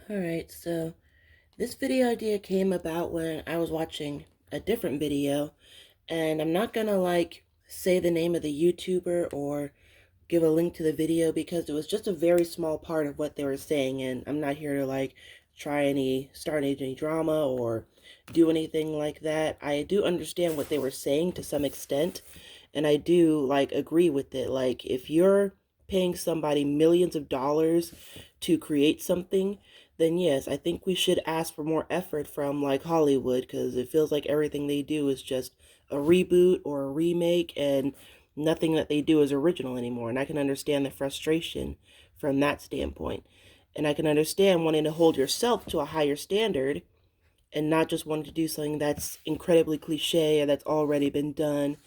Alright, so this video idea came about when I was watching a different video, and I'm not gonna say the name of the YouTuber or give a link to the video because it was just a very small part of what they were saying, and I'm not here to start any drama or do anything like that. I do understand what they were saying to some extent, and I do agree with it. Like, if you're paying somebody millions of dollars to create something, then yes, I think we should ask for more effort from Hollywood, because it feels like everything they do is just a reboot or a remake, and nothing that they do is original anymore. And I can understand the frustration from that standpoint. And I can understand wanting to hold yourself to a higher standard and not just wanting to do something that's incredibly cliche or that's already been done.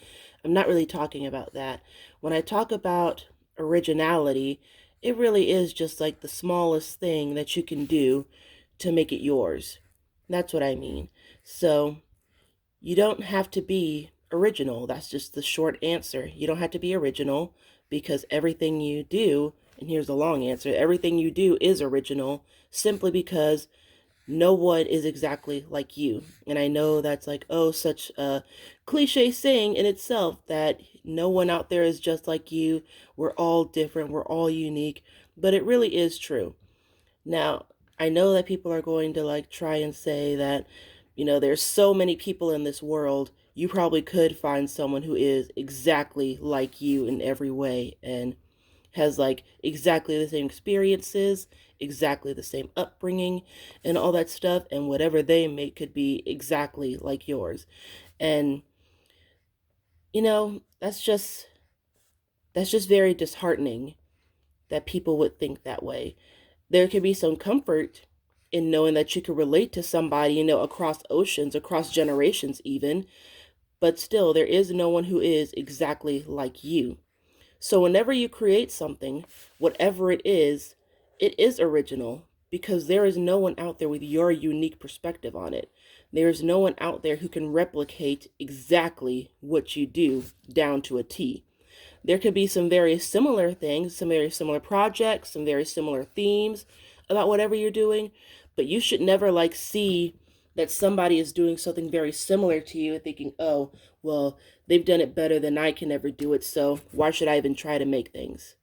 I'm not really talking about that. When I talk about originality, it really is just like the smallest thing that you can do to make it yours. That's what I mean. So you don't have to be original. That's just the short answer. You don't have to be original because everything you do, and here's the long answer, everything you do is original simply because no one is exactly like you. And I know that's such a cliche saying in itself, that no one out there is just like you. We're all different. We're all unique. But it really is true. Now, I know that people are going to try and say that, there's so many people in this world. You probably could find someone who is exactly like you in every way and has exactly the same experiences, exactly the same upbringing, and all that stuff, and whatever they make could be exactly like yours. And that's just very disheartening that people would think that way. There could be some comfort in knowing that you can relate to somebody, across oceans, across generations even, but still there is no one who is exactly like you. So whenever you create something, whatever it is original because there is no one out there with your unique perspective on it. There is no one out there who can replicate exactly what you do down to a T. There could be some very similar things, some very similar projects, some very similar themes about whatever you're doing, but you should never see that somebody is doing something very similar to you and thinking, oh, well, they've done it better than I can ever do it, so why should I even try to make things?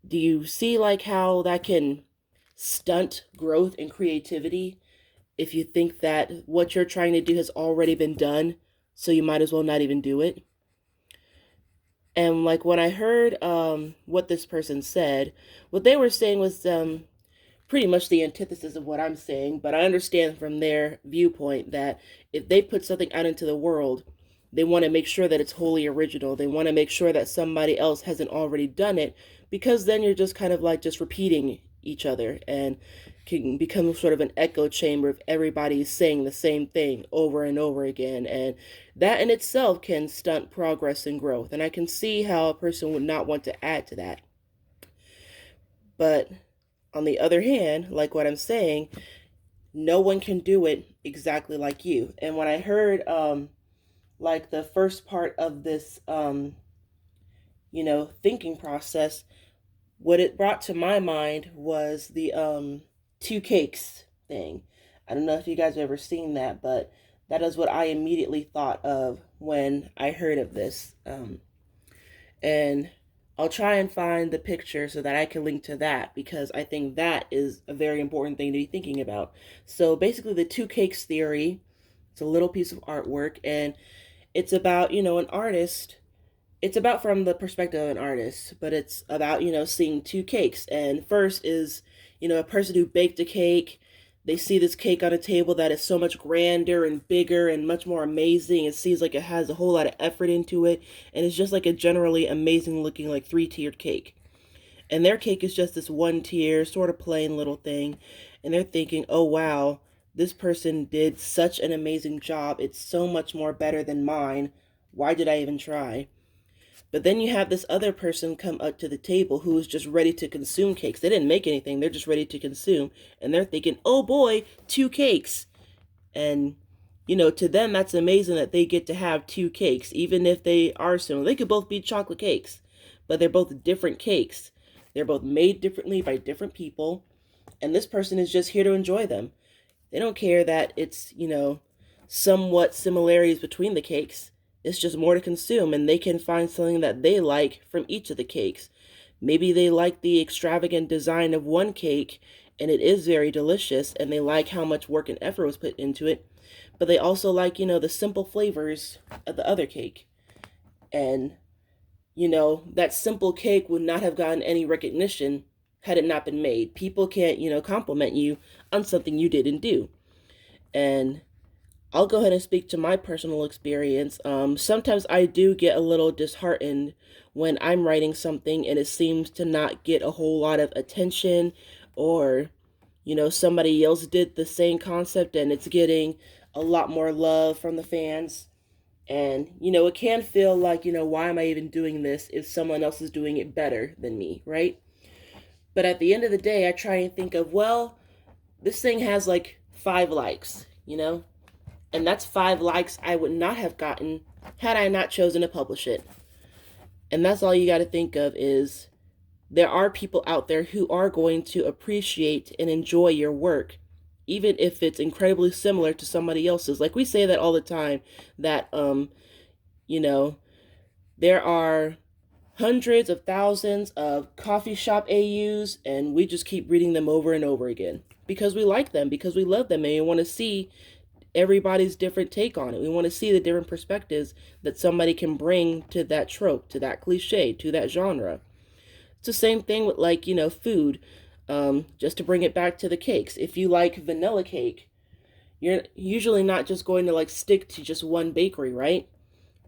Do you see how that can stunt growth and creativity if you think that what you're trying to do has already been done, so you might as well not even do it? And when I heard what this person said, what they were saying was pretty much the antithesis of what I'm saying, but I understand from their viewpoint that if they put something out into the world, they want to make sure that it's wholly original. They want to make sure that somebody else hasn't already done it, because then you're just kind of just repeating each other and can become sort of an echo chamber of everybody saying the same thing over and over again. And that in itself can stunt progress and growth. And I can see how a person would not want to add to that. But on the other hand, like what I'm saying, no one can do it exactly like you. And when I heard the first part of this thinking process, what it brought to my mind was the two cakes thing. I don't know if you guys have ever seen that, but that is what I immediately thought of when I heard of this. And I'll try and find the picture so that I can link to that, because I think that is a very important thing to be thinking about. So basically, the two cakes theory, it's a little piece of artwork, and it's about, an artist. It's about from the perspective of an artist, but it's about, seeing two cakes. And first is, a person who baked a cake. They see this cake on a table that is so much grander and bigger and much more amazing. It seems like it has a whole lot of effort into it. And it's just like a generally amazing looking, three-tiered cake. And their cake is just this one tier, sort of plain little thing. And they're thinking, oh, wow, this person did such an amazing job. It's so much more better than mine. Why did I even try? But then you have this other person come up to the table who is just ready to consume cakes. They didn't make anything, they're just ready to consume. And they're thinking, oh boy, two cakes. And, to them, that's amazing that they get to have two cakes, even if they are similar. They could both be chocolate cakes, but they're both different cakes. They're both made differently by different people, and this person is just here to enjoy them. They don't care that it's, somewhat similarities between the cakes. It's just more to consume, and they can find something that they like from each of the cakes. Maybe they like the extravagant design of one cake, and it is very delicious, and they like how much work and effort was put into it, but they also like, the simple flavors of the other cake. And, that simple cake would not have gotten any recognition had it not been made. People can't, compliment you on something you didn't do. And I'll go ahead and speak to my personal experience. Sometimes I do get a little disheartened when I'm writing something and it seems to not get a whole lot of attention, or, somebody else did the same concept and it's getting a lot more love from the fans. And, it can feel like, why am I even doing this if someone else is doing it better than me, right? But at the end of the day, I try and think of, well, this thing has like 5 likes, and that's 5 likes I would not have gotten had I not chosen to publish it. And that's all you got to think of is there are people out there who are going to appreciate and enjoy your work, even if it's incredibly similar to somebody else's. Like we say that all the time, that, there are hundreds of thousands of coffee shop AUs, and we just keep reading them over and over again because we like them, because we love them, and we want to see everybody's different take on it. We want to see the different perspectives that somebody can bring to that trope, to that cliche, to that genre. It's the same thing with, like, food. Just to bring it back to the cakes. If you like vanilla cake, you're usually not just going to like stick to just one bakery, right?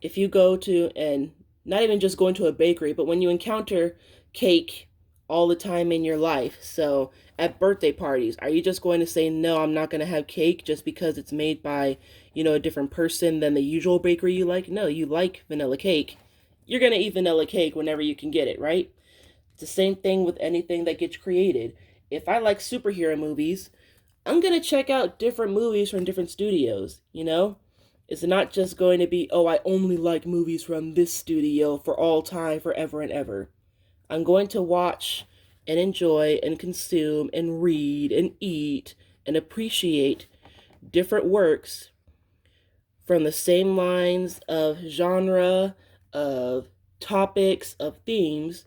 If you go to, and not even just going to a bakery, but when you encounter cake all the time in your life. So at birthday parties, are you just going to say, no, I'm not going to have cake just because it's made by, a different person than the usual bakery you like? No, you like vanilla cake. You're going to eat vanilla cake whenever you can get it, right? It's the same thing with anything that gets created. If I like superhero movies, I'm going to check out different movies from different studios, It's not just going to be, oh, I only like movies from this studio for all time, forever and ever. I'm going to watch and enjoy and consume and read and eat and appreciate different works from the same lines of genre, of topics, of themes,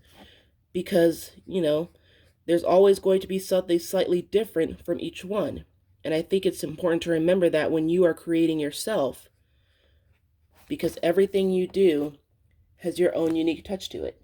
because, there's always going to be something slightly different from each one. And I think it's important to remember that when you are creating yourself, because everything you do has your own unique touch to it.